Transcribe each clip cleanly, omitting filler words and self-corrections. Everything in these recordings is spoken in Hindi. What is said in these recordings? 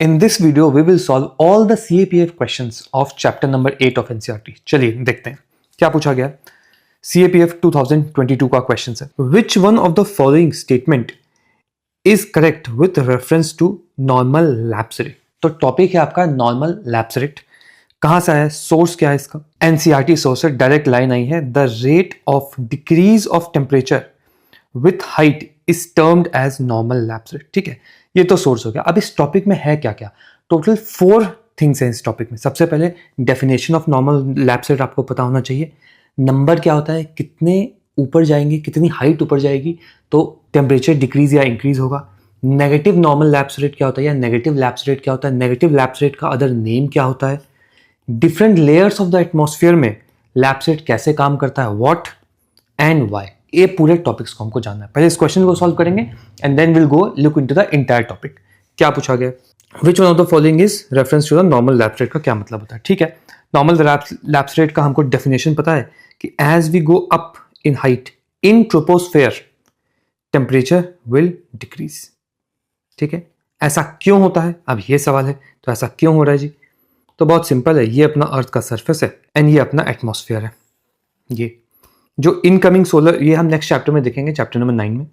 In this video, we will solve all the CAPF questions of chapter number 8 of NCERT. चलिए देखते हैं क्या पूछा गया। CAPF 2022 का क्वेश्चन है, Which one of the following statement is correct with reference to normal lapse rate? तो टॉपिक है आपका नॉर्मल लैप्स रेट। कहां से आया, सोर्स क्या है इसका, NCERT सोर्स है, डायरेक्ट लाइन आई है, the rate of decrease of temperature with height is termed as normal lapse rate. ठीक है, ये तो सोर्स हो गया। अब इस टॉपिक में है क्या क्या, टोटल 4 थिंग्स हैं इस टॉपिक में। सबसे पहले definition of normal lapse rate आपको पता होना चाहिए। नंबर क्या होता है, कितने ऊपर जाएंगे, कितनी हाइट ऊपर जाएगी तो टेम्परेचर डिक्रीज या इंक्रीज होगा। नेगेटिव नॉर्मल लैप्स रेट क्या होता है या नेगेटिव लैप्स रेट क्या होता है, नेगेटिव लैप्स रेट का अदर नेम क्या होता है, different layers of the atmosphere में लैप्स रेट कैसे काम करता है, व्हाट एंड व्हाई। ये पूरे टॉपिक्स को हमको जानना है। पहले इस क्वेश्चन को सॉल्व करेंगे and then will go look into the entire topic. क्या पूछा गया, which one of the following is reference to the normal lapse rate का क्या मतलब होता है। ठीक है, नॉर्मल लैप्स रेट का हमको डेफिनेशन पता है कि as we go up in height in troposphere temperature will decrease. ठीक है, ऐसा क्यों होता है, अब ये सवाल है। तो ऐसा क्यों हो रहा है जी, तो बहुत सिंपल है। ये अपना अर्थ का सरफेस है एंड ये अपना एटमॉस्फेयर है। ये जो इनकमिंग सोलर, ये हम नेक्स्ट चैप्टर में देखेंगे, चैप्टर नंबर 9 में।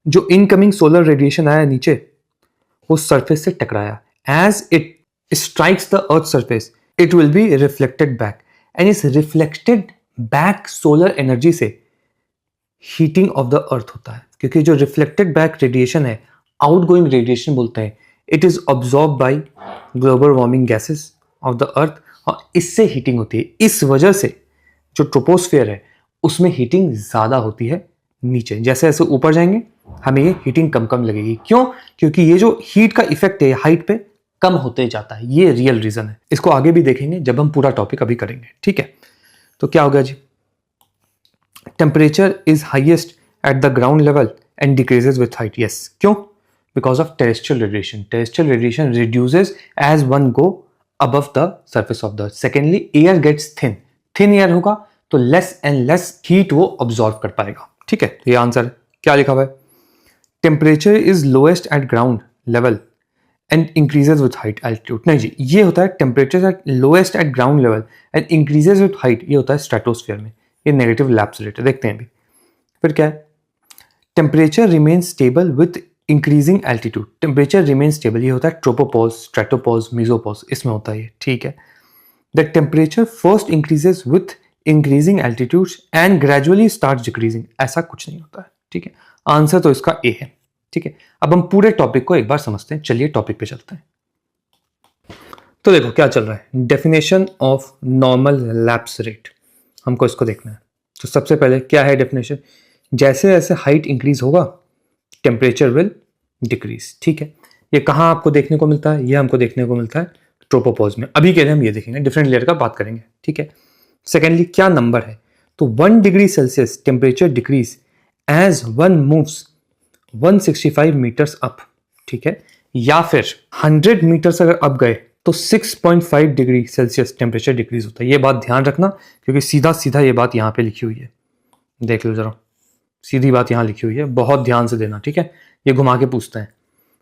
जो इनकमिंग सोलर रेडिएशन आया नीचे, वो सरफेस से टकराया, as it strikes the earth surface it will be reflected back, and इस रिफ्लेक्टेड बैक सोलर एनर्जी से हीटिंग ऑफ द अर्थ होता है। क्योंकि जो रिफ्लेक्टेड बैक रेडिएशन है, आउटगोइंग रेडिएशन बोलते हैं, it is absorb by global warming gases of the earth, और इससे हीटिंग होती है। इस वजह से जो ट्रोपोस्फेयर है उसमें हीटिंग ज्यादा होती है नीचे। जैसे जैसे ऊपर जाएंगे हमें ये हीटिंग कम कम लगेगी। क्यों, क्योंकि ये जो हीट का इफेक्ट है हाइट पे कम होते जाता है। ये रियल रीजन है। इसको आगे भी देखेंगे जब हम पूरा टॉपिक अभी करेंगे। ठीक है, तो क्या हो गया जी, temperature is highest at the ground level and decreases with height. Yes, क्यों, because of terrestrial radiation. Terrestrial radiation reduces as one go above the surface of the earth. Secondly, air gets thin. Thin air होगा तो less and less heat वो absorb कर पाएगा। ठीक है, तो ये आंसर क्या लिखा हुआ है, temperature is lowest eight ground level and increases with height altitude. नहीं जी, ये होता है temperature at lowest eight ground level and increases with height, ये होता है स्ट्रेटोस्फीयर में। ये नेगेटिव लैप्स रेट है। देखते हैं अभी फिर क्या है, temperature remain stable with increasing altitude. Temperature remain stable, ये होता है ट्रोपोपॉज, स्ट्रेटोपॉज, मेसोपॉज, इसमें होता है ये। ठीक है, the temperature first increases with increasing altitude and gradually start decreasing. ऐसा कुछ नहीं होता है। ठीक है, आंसर तो इसका ए है। ठीक है, अब हम पूरे टॉपिक को एक बार समझते हैं। चलिए टॉपिक पे चलते हैं। तो देखो क्या चल रहा है, definition of normal lapse rate, हमको इसको देखना है। तो सबसे पहले क्या है डेफिनेशन, जैसे जैसे हाइट इंक्रीज होगा टेम्परेचर विल डिक्रीज। ठीक है, ये कहाँ आपको देखने को मिलता है, ये हमको देखने को मिलता है ट्रोपोपॉज में। अभी के लिए हम ये देखेंगे, डिफरेंट लेयर का बात करेंगे। ठीक है, सेकेंडली क्या नंबर है, तो 1 degree Celsius temperature decrease as one moves 165 metres up. ठीक है, या फिर 100 मीटर्स अगर अप गए तो 6.5 डिग्री सेल्सियस टेम्परेचर डिक्रीज होता है। ये बात ध्यान रखना, क्योंकि सीधा सीधा ये बात यहाँ पे लिखी हुई है, देख लो जरा, सीधी बात यहाँ लिखी हुई है, बहुत ध्यान से देना। ठीक है, ये घुमा के पूछते हैं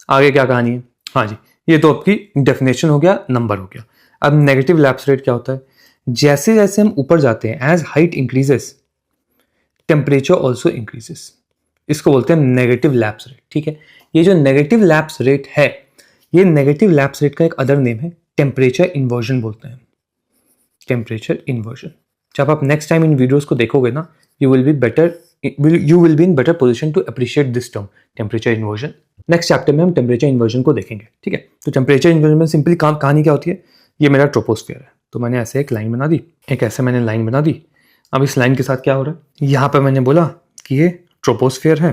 आगे क्या कहानी है। हाँ जी, ये तो आपकी डेफिनेशन हो गया, नंबर हो गया। अब नेगेटिव लैप्स रेट क्या होता है, जैसे जैसे हम ऊपर जाते हैं, as height increases temperature also increases, इसको बोलते हैं नेगेटिव लैप्स रेट। ठीक है, ये जो नेगेटिव लैप्स रेट है, ये नेगेटिव लैप्स रेट का एक अदर नेम है, टेम्परेचर इन्वर्जन बोलते हैं। टेम्परेचर इन्वर्जन, जब आप नेक्स्ट टाइम इन वीडियोस को देखोगे ना, you will be in better position to appreciate this term, temperature inversion. Next chapter में हम टेम्परेचर इन्वर्जन को देखेंगे। ठीक है, तो टेम्परेचर इन्वर्जन में सिंपली कहानी क्या होती है, ये मेरा ट्रोपोस्फीयर है, तो मैंने ऐसे एक लाइन बना दी, एक ऐसे मैंने लाइन बना दी। अब इस लाइन के साथ क्या हो रहा है, यहाँ पर मैंने बोला कि ये ट्रोपोस्फीयर है,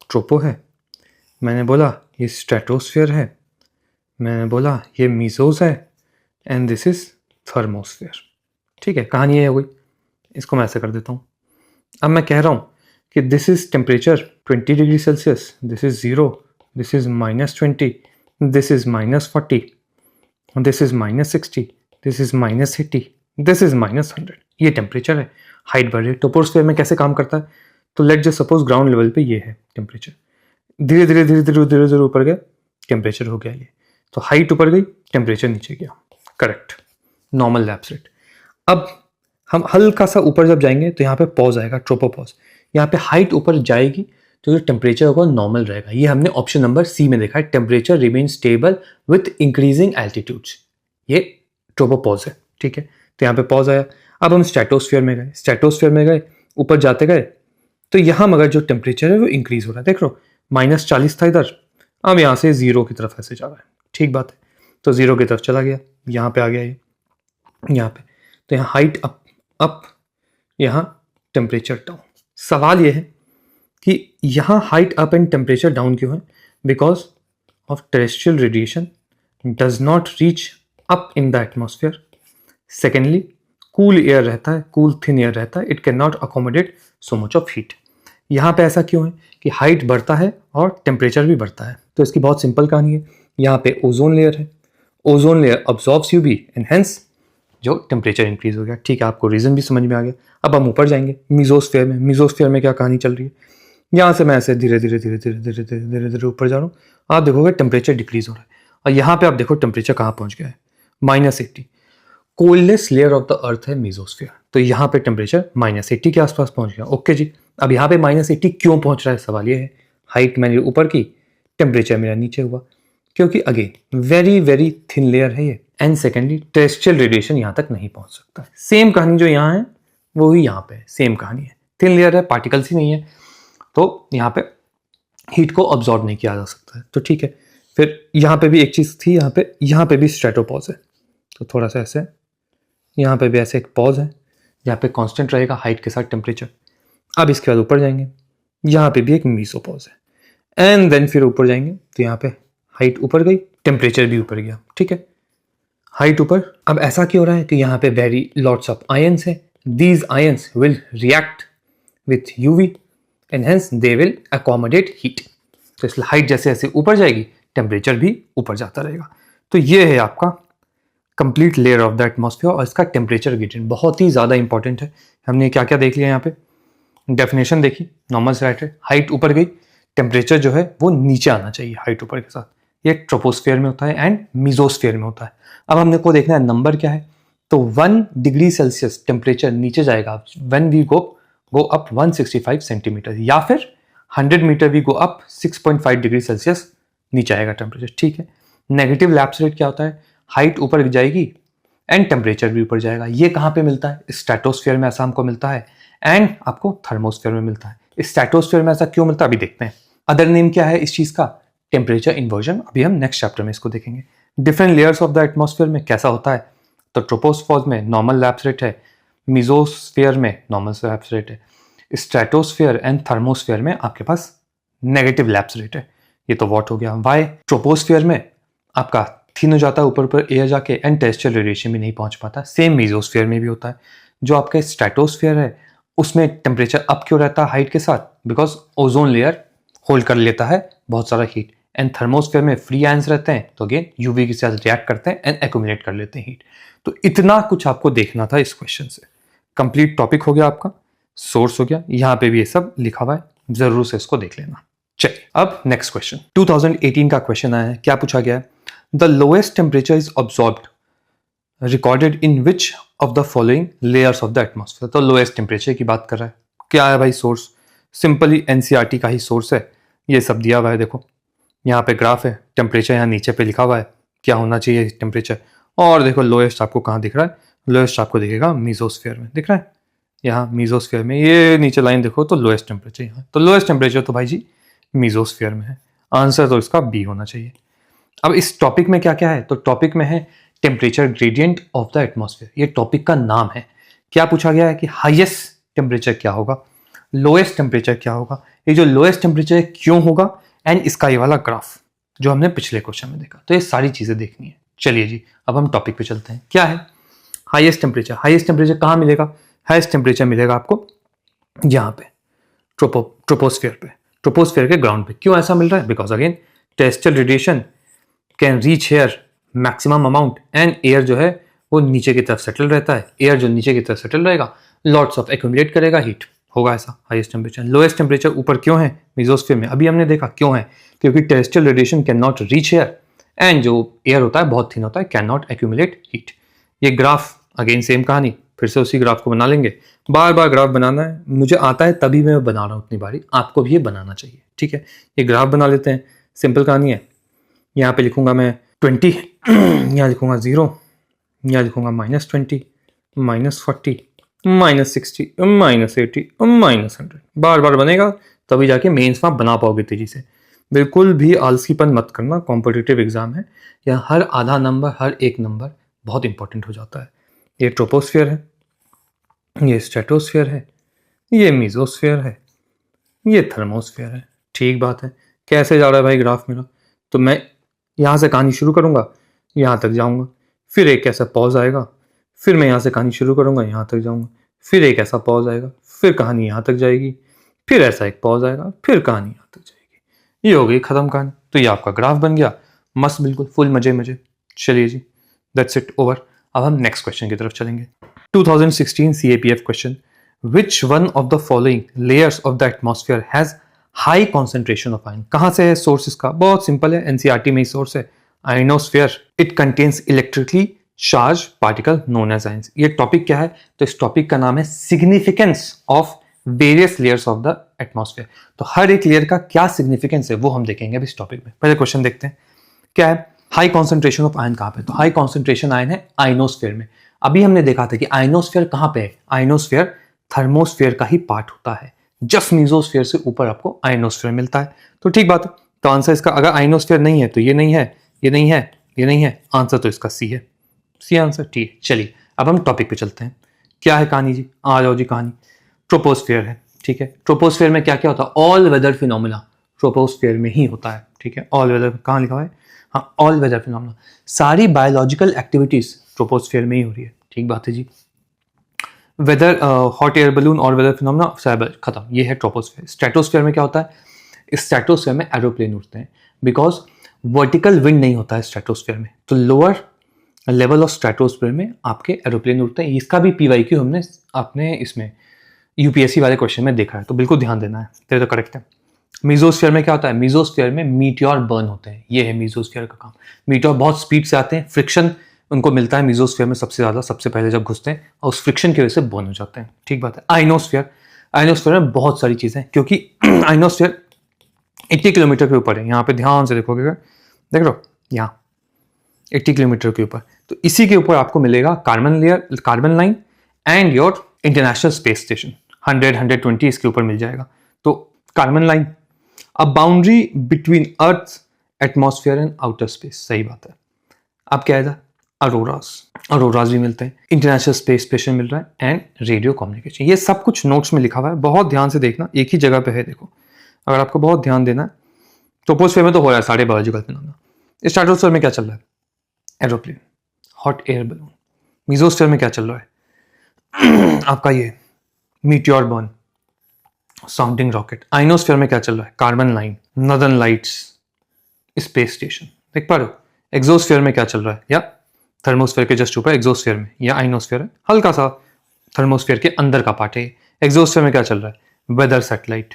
ट्रोपो है, मैंने बोला ये स्ट्रेटोस्फीयर है, मैंने बोला ये मीजोस है, एंड दिस इज थर्मोस्फीयर। ठीक है, कहानी ये हो गई। इसको मैं ऐसे कर देता हूँ। अब मैं कह रहा हूँ कि this is temperature 20 degree Celsius, this is 0, this is -20, this is -40, this is -60, this is -80, this is -100। ये टेम्परेचर है, हाइट बढ़ रही है। ट्रोपोस्फीयर में कैसे काम करता है, तो let just suppose ground level पे ये है टेम्परेचर, धीरे धीरे धीरे धीरे धीरे धीरे ऊपर गया, टेम्परेचर हो गया ये तो हाइट ऊपर गई, टेम्परेचर नीचे गया, करेक्ट, नॉर्मल लैप्स रेट। अब हम हल्का सा ऊपर जब जाएंगे तो यहाँ पे पॉज आएगा, ट्रोपोपॉज। यहाँ पे हाइट ऊपर जाएगी तो जो टेम्परेचर होगा नॉर्मल रहेगा। ये हमने ऑप्शन नंबर सी में देखा है, temperature remain stable with increasing altitudes, ये ट्रोपोपॉज है, ठीक है। तो यहाँ पे पॉज आया। अब हम स्ट्रेटोस्फीयर में गए, स्ट्रेटोस्फीयर में गए, ऊपर जाते गए तो यहाँ मगर जो टेम्परेचर है वो इंक्रीज हो रहा है, देख लो -40 था इधर, अब यहाँ से 0 की तरफ ऐसे जा रहा है, ठीक बात है। तो 0 की तरफ चला गया, यहाँ पे आ गया ये, यहाँ पे, तो यहाँ हाइट अप अप, यहाँ टेम्परेचर डाउन। सवाल ये है कि यहाँ height up and temperature down क्यों है? Because of terrestrial radiation does not reach up in the atmosphere. Secondly, cool air रहता है, कूल थिन एयर रहता है, it can not accommodate so much of heat. यहाँ पे ऐसा क्यों है कि हाइट बढ़ता है और टेम्परेचर भी बढ़ता है? तो इसकी बहुत सिंपल कहानी है, यहाँ पे ओजोन लेयर है, ozone layer absorbs UV and hence जो टेम्परेचर इंक्रीज हो गया, ठीक है, आपको रीजन भी समझ में आ गया। अब हम ऊपर जाएंगे मीजोस्फीयर में। मीजोस्फीयर में क्या कहानी चल रही है? यहाँ से मैं ऐसे धीरे धीरे धीरे धीरे धीरे धीरे धीरे धीरे ऊपर जा रहा हूँ, आप देखोगे टेम्परेचर डिक्रीज हो रहा है, और यहाँ पे आप देखो टेम्परेचर कहाँ पहुँच गया है, -80। कोल्डेस्ट लेयर ऑफ द अर्थ है मीजोस्फीयर, तो यहाँ पे टेम्परेचर -80 के आसपास पहुँच गया। ओके जी, अब यहाँ पे -80 क्यों पहुँच रहा है? सवाल ये है, हाइट मैंने ऊपर की, टेम्परेचर मेरा नीचे हुआ, क्योंकि again very very thin layer है ये, एंड सेकेंडली टेरेस्ट्रियल रेडिएशन यहाँ तक नहीं पहुँच सकता है। सेम कहानी जो यहाँ है वो ही यहाँ पे सेम कहानी है, थिन लेयर है, पार्टिकल्स ही नहीं है, तो यहाँ पे हीट को ऑब्जॉर्ब नहीं किया जा सकता है, तो ठीक है। फिर यहाँ पे भी एक चीज़ थी, यहाँ पे भी स्ट्रेटोपॉज है, तो थोड़ा सा ऐसे, यहाँ पे भी ऐसे एक पॉज है, यहाँ पे कांस्टेंट रहेगा हाइट के साथ टेम्परेचर। अब इसके बाद ऊपर जाएंगे, यहाँ पे भी एक मीसोपॉज है, एंड देन फिर ऊपर जाएंगे तो यहाँ पे हाइट ऊपर गई, टेम्परेचर भी ऊपर गया, ठीक है, हाइट ऊपर। अब ऐसा क्यों हो रहा है कि यहाँ पे वेरी लॉट्स ऑफ आयंस है, these ions will react with UV and hence they will accommodate heat. तो इसलिए हाइट जैसे जैसे ऊपर जाएगी टेम्परेचर भी ऊपर जाता रहेगा। तो ये है आपका complete layer of the atmosphere, और इसका टेम्परेचर ग्रेडियंट बहुत ही ज़्यादा इंपॉर्टेंट है। हमने क्या क्या देख लिया यहाँ पे, डेफिनेशन देखी, नॉर्मल स्लैट है, हाइट ऊपर गई, टेम्परेचर जो है वो नीचे आना चाहिए हाइट ऊपर के साथ, ये ट्रोपोस्फेयर में होता है एंड मीजोस्फेयर में होता है। अब हमने को देखना है नंबर क्या है, तो 1 डिग्री सेल्सियस टेम्परेचर नीचे जाएगा when we go up 165 centimetre, या फिर 100 metre we go up 6.5 degree Celsius नीचे आएगा टेम्परेचर, ठीक है। नेगेटिव लैप्स रेट क्या होता है, हाइट ऊपर जाएगी एंड टेम्परेचर भी ऊपर जाएगा। ये कहाँ पे मिलता है? स्ट्रेटोस्फेयर में ऐसा हमको मिलता है, एंड आपको थर्मोस्फेयर में मिलता है। स्ट्रेटोस्फेयर में ऐसा क्यों मिलता है अभी देखते हैं। अदर नेम क्या है इस चीज का? टेम्परेचर इन्वर्जन, अभी हम नेक्स्ट चैप्टर में इसको देखेंगे। Different layers of the atmosphere में कैसा होता है, तो ट्रोपोस्फेयर में नॉर्मल लैप्स रेट है, मीजोस्फेयर में नॉर्मल लैप्स रेट है, स्ट्रेटोस्फेयर एंड थर्मोस्फेयर में आपके पास नेगेटिव लैप्स रेट है। ये तो वॉट हो गया। वाई? ट्रोपोस्फेयर में आपका थिन हो जाता है ऊपर ऊपर एयर जाके, एंड टेरेस्ट्रियल रेडिएशन भी नहीं पहुंच पाता। सेम मीजोस्फेयर में भी होता है। जो आपका स्ट्रेटोस्फेयर है उसमें टेम्परेचर अप क्यों रहता है हाइट के साथ? बिकॉज ओजोन लेयर होल्ड कर लेता है बहुत सारा हीट, एंड थर्मोस्फेयर में फ्री आयंस रहते हैं, तो अगेन यूवी के साथ रिएक्ट करते हैं एंड एक्यूमुलेट कर लेते हैं हीट। तो इतना कुछ आपको देखना था इस क्वेश्चन से। कंप्लीट टॉपिक हो गया आपका, सोर्स हो गया, यहाँ पे भी ये सब लिखा हुआ है, जरूर से इसको देख लेना। चलिए अब नेक्स्ट क्वेश्चन, 2018 का क्वेश्चन आया है। क्या पूछा गया है? The lowest temperature is absorbed recorded in which of the following layers of the atmosphere. तो लोएस्ट टेम्परेचर की बात कर रहा है। क्या है भाई सोर्स? सिंपली एनसीईआरटी का ही सोर्स है, ये सब दिया हुआ है। देखो यहाँ पे ग्राफ है, टेम्परेचर यहाँ नीचे पे लिखा हुआ है क्या होना चाहिए टेम्परेचर, और देखो लोएस्ट आपको कहाँ दिख रहा है? लोएस्ट आपको दिखेगा मीजोस्फेयर में, दिख रहा है यहाँ मीजोस्फेयर में, ये नीचे लाइन देखो तो लोएस्ट टेम्परेचर यहाँ, तो लोएस्ट टेम्परेचर तो भाई जी मीजोस्फेयर में है। आंसर तो इसका बी होना चाहिए। अब इस टॉपिक में क्या क्या है? तो टॉपिक में है temperature gradient of the atmosphere, ये टॉपिक का नाम है। क्या पूछा गया है कि हाईएस्ट टेम्परेचर क्या होगा, लोएस्ट टेम्परेचर क्या होगा, ये जो लोएस्ट टेम्परेचर क्यों होगा, एंड इसका ये वाला ग्राफ जो हमने पिछले क्वेश्चन में देखा। तो ये सारी चीजें देखनी है। चलिए जी अब हम टॉपिक पे चलते हैं। क्या है हाईएस्ट टेम्परेचर? हाईएस्ट टेम्परेचर कहाँ मिलेगा? हाईएस्ट टेम्परेचर मिलेगा आपको यहाँ पे ट्रोपोस्फेयर पे, ट्रोपोस्फेयर के ग्राउंड पे। क्यों ऐसा मिल रहा है? Because again terrestrial radiation can reach here maximum amount, and air जो है वो नीचे की तरफ सेटल रहता है। एयर जो नीचे की तरफ सेटल रहेगा लॉट्स ऑफ एक्यूमुलेट करेगा हीट, होगा ऐसा हाईएस्ट टेम्परेचर। लोएस्ट टेम्परेचर ऊपर क्यों है? मीजोस्फीयर में। अभी हमने देखा क्यों है, क्योंकि terrestrial radiation can not reach here and जो एयर होता है बहुत थिन होता है, कैन नॉट एक्यूमुलेट हीट। ये ग्राफ अगेन सेम कहानी, फिर से उसी ग्राफ को बना लेंगे। बार बार ग्राफ बनाना है, मुझे आता है तभी मैं बना रहा हूँ उतनी बारी, आपको भी ये बनाना चाहिए, ठीक है। ये ग्राफ बना लेते हैं, सिंपल कहानी है। यहाँ पे लिखूंगा मैं 20, यहाँ लिखूंगा 0, यहाँ लिखूंगा -20, -40, -60, -80, -100। बार बार बनेगा तभी जाके मेंस में आप बना पाओगे तेजी से। बिल्कुल भी आलसीपन मत करना, कॉम्पिटिटिव एग्जाम है, यहाँ हर आधा नंबर, हर एक नंबर बहुत इंपॉर्टेंट हो जाता है। ये ट्रोपोस्फियर है, ये स्ट्रेटोस्फियर है, ये मीजोस्फियर है, ये थर्मोस्फियर है। ठीक बात है। कैसे जा रहा है भाई ग्राफ मेरा? तो मैं यहाँ से कहानी शुरू करूँगा, यहाँ तक जाऊँगा, फिर एक ऐसा पॉज आएगा, फिर मैं यहाँ से कहानी शुरू करूँगा, यहाँ तक जाऊँगा, फिर एक ऐसा पॉज आएगा, फिर कहानी यहाँ तक जाएगी, फिर ऐसा एक पॉज आएगा, फिर कहानी यहाँ तक जाएगी। ये हो गई खत्म कहानी। तो ये आपका ग्राफ बन गया, मस्त, बिल्कुल फुल मजे मजे। चलिए जी, दैट्स इट, ओवर। अब हम नेक्स्ट क्वेश्चन की तरफ चलेंगे। 2016 CAPF question, which one of the following layers of the atmosphere has high concentration of ion? कहां से है सोर्स इसका? बहुत सिंपल है, एनसीईआरटी में ही सोर्स है, ionosphere. It contains electrically charge particle known as ions. ये टॉपिक क्या है? तो इस टॉपिक का नाम है significance of various layers of the atmosphere. तो हर एक लेयर का क्या सिग्निफिकेंस है वो हम देखेंगे अब इस टॉपिक में। पहले क्वेश्चन देखते हैं, क्या है? हाई कॉन्सेंट्रेशन ऑफ आयन कहां पे? तो हाई कॉन्सेंट्रेशन आयन है आयनोस्फेयर में। अभी हमने देखा था कि आयनोस्फेयर कहां पे है? आयनोस्फेयर थर्मोस्फेयर का ही पार्ट होता है, जस्ट मीजोस्फेयर से ऊपर आपको आयनोस्फेयर मिलता है। तो ठीक बात है, तो आंसर इसका, अगर आयनोस्फेयर नहीं है तो ये नहीं है, ये नहीं है, ये नहीं है, आंसर तो इसका सी है, सी आंसर। ठीक है, चलिए अब हम टॉपिक पे चलते हैं। क्या है कहानी जी? आ जाओ जी कहानी। ट्रोपोस्फेयर है, ठीक है। ट्रोपोस्फेयर में क्या क्या होता है? ऑल वेदर फिनोमिना ट्रोपोस्फेयर में ही होता है, ठीक है। ऑल वेदर कहाँ लिखा हुआ है? हाँ, ऑल वेदर फिनोमिना, सारी बायोलॉजिकल एक्टिविटीज ट्रोपोस्फेयर में ही हो रही है। ठीक बात है जी। वेदर, हॉट एयर बलून और वेदर फिनोमिना खत्म, ये है ट्रोपोस्फेयर। स्ट्रेटोस्फेयर में क्या होता है? स्ट्रेटोस्फेयर में एरोप्लेन उड़ते हैं, बिकॉज वर्टिकल विंड नहीं होता है स्ट्रेटोस्फेयर में, तो लोअर लेवल ऑफ स्ट्रेटोस्फेयर में आपके एरोप्लेन उड़ते हैं। इसका भी PYQ हमने अपने इसमें UPSC वाले क्वेश्चन में देखा है, तो बिल्कुल ध्यान देना है, तेरे तो करेक्ट है। मीजोस्फीयर में क्या होता है? मीजोस्फीयर में मीटियोर बर्न होते हैं, ये है मीजोस्फीयर का काम। मीटियोर बहुत स्पीड से आते हैं, फ्रिक्शन उनको मिलता है मीजोस्फीयर में सबसे ज्यादा, सबसे पहले जब घुसते हैं, और उस फ्रिक्शन की वजह से बर्न हो जाते हैं। ठीक बात है। आइनोस्फीयर, आइनोस्फीयर में बहुत सारी चीजें, क्योंकि आइनोस्फीयर 80 किलोमीटर के ऊपर है। यहाँ पे ध्यान से देखोगे, देख लो यहाँ 80 किलोमीटर के ऊपर, तो इसी के ऊपर आपको मिलेगा carbon layer, carbon line and your international space station. 100-120 इसके ऊपर मिल जाएगा। तो carbon line, a boundary between earth, atmosphere and outer space, सही बात है। अब क्या है? अरोरास भी मिलते हैं, इंटरनेशनल स्पेस स्टेशन मिल रहा है, एंड रेडियो कम्युनिकेशन। ये सब कुछ नोट्स में लिखा हुआ है, बहुत ध्यान से देखना, एक ही जगह पे है। देखो, अगर आपको बहुत ध्यान देना है, ट्रोपोस्फेयर में तो हो रहा है सारे बायोलॉजिकल फिनोमेना। स्ट्रेटोस्फेयर में क्या चल रहा है? Aeroplane, hot air balloon. Mesosphere में क्या चल रहा है? आपका ये meteor burn, sounding rocket. Ionosphere में क्या चल रहा है? Carbon line, northern lights, space station. देख पा रहे हो? एक्सोस्फेयर में क्या चल रहा है? या थर्मोस्फेयर के जस्ट ऊपर एक्सोस्फेयर में, या आइनोस्फेयर है, हल्का सा थर्मोस्फेयर के अंदर का पार्ट है। एक्सोस्फेयर में क्या चल रहा है? वेदर सैटेलाइट,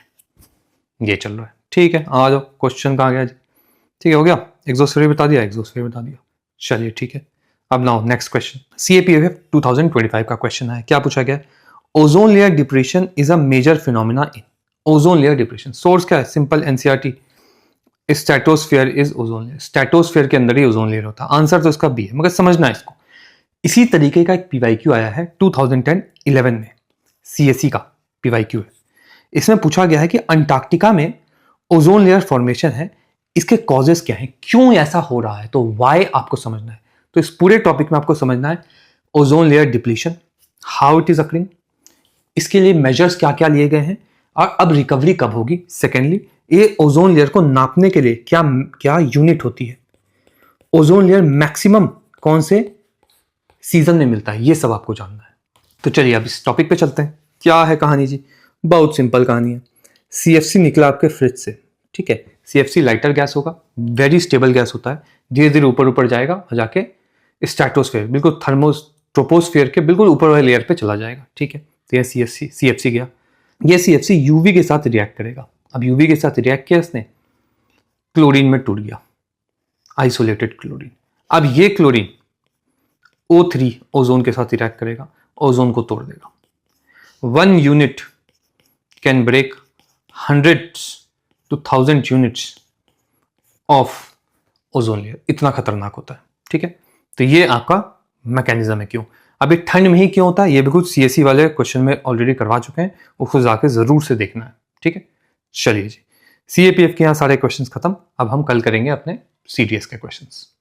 ये चल रहा है। ठीक है, आ जाओ, क्वेश्चन कहाँ गया जी? ठीक है, हो गया। एक्सोस्फेयर बता दिया, एक्सोस्फेयर बता दिया। चलिए ठीक है, अब नाउ नेक्स्ट क्वेश्चन। CAPF 2025 का क्वेश्चन है। क्या पूछा गया? Ozone layer depression is a major phenomena in. Ozone layer depression, source क्या है? Simple, NCERT। Stratosphere is ozone layer, stratosphere के अंदर ही ओजोन लेयर होता है। आंसर तो इसका बी है, मगर समझना है इसको। इसी तरीके का एक PYQ आया है 2010-11 में, CSE का PYQ है। इसमें पूछा गया है कि अंटार्कटिका में ओजोन लेयर फॉर्मेशन है, इसके कॉजेस क्या हैं, क्यों ऐसा हो रहा है? तो वाई आपको समझना है। तो इस पूरे टॉपिक में आपको समझना है ozone layer depletion, how it is occurring, इसके लिए मेजर्स क्या क्या लिए गए हैं, और अब रिकवरी कब होगी। सेकेंडली, ये ओजोन लेयर को नापने के लिए क्या क्या यूनिट होती है, ओजोन लेयर मैक्सिमम कौन से सीजन में मिलता है, ये सब आपको जानना है। तो चलिए अब इस टॉपिक पे चलते हैं। क्या है कहानी जी? बहुत सिंपल कहानी है। CFC निकला आपके फ्रिज से, ठीक है। CFC लाइटर गैस होगा, वेरी स्टेबल गैस होता है, धीरे धीरे ऊपर ऊपर जाएगा और जाके स्ट्रेटोस्फेयर, बिल्कुल ट्रोपोस्फेयर के बिल्कुल ऊपर वाले लेयर पे चला जाएगा, ठीक है। तो ये CFC गया। ये CFC UV के साथ रिएक्ट करेगा। अब UV के साथ रिएक्ट किया इसने, क्लोरीन में टूट गया, आइसोलेटेड क्लोरीन। अब ये क्लोरीन O3 ओजोन के साथ रिएक्ट करेगा, ओजोन को तोड़ देगा। 1 unit can break 100 to 1000 units of ozone layer, इतना खतरनाक होता है। ठीक है, तो ये आपका मैकेनिज्म है। क्यों अभी ठंड में ही क्यों होता है, ये भी कुछ सीएससी वाले क्वेश्चन में ऑलरेडी करवा चुके हैं, उसको जाके जरूर से देखना है। ठीक है, चलिए जी, सीएपीएफ के यहाँ सारे क्वेश्चंस खत्म। अब हम कल करेंगे अपने सीटीएस के क्वेश्चंस।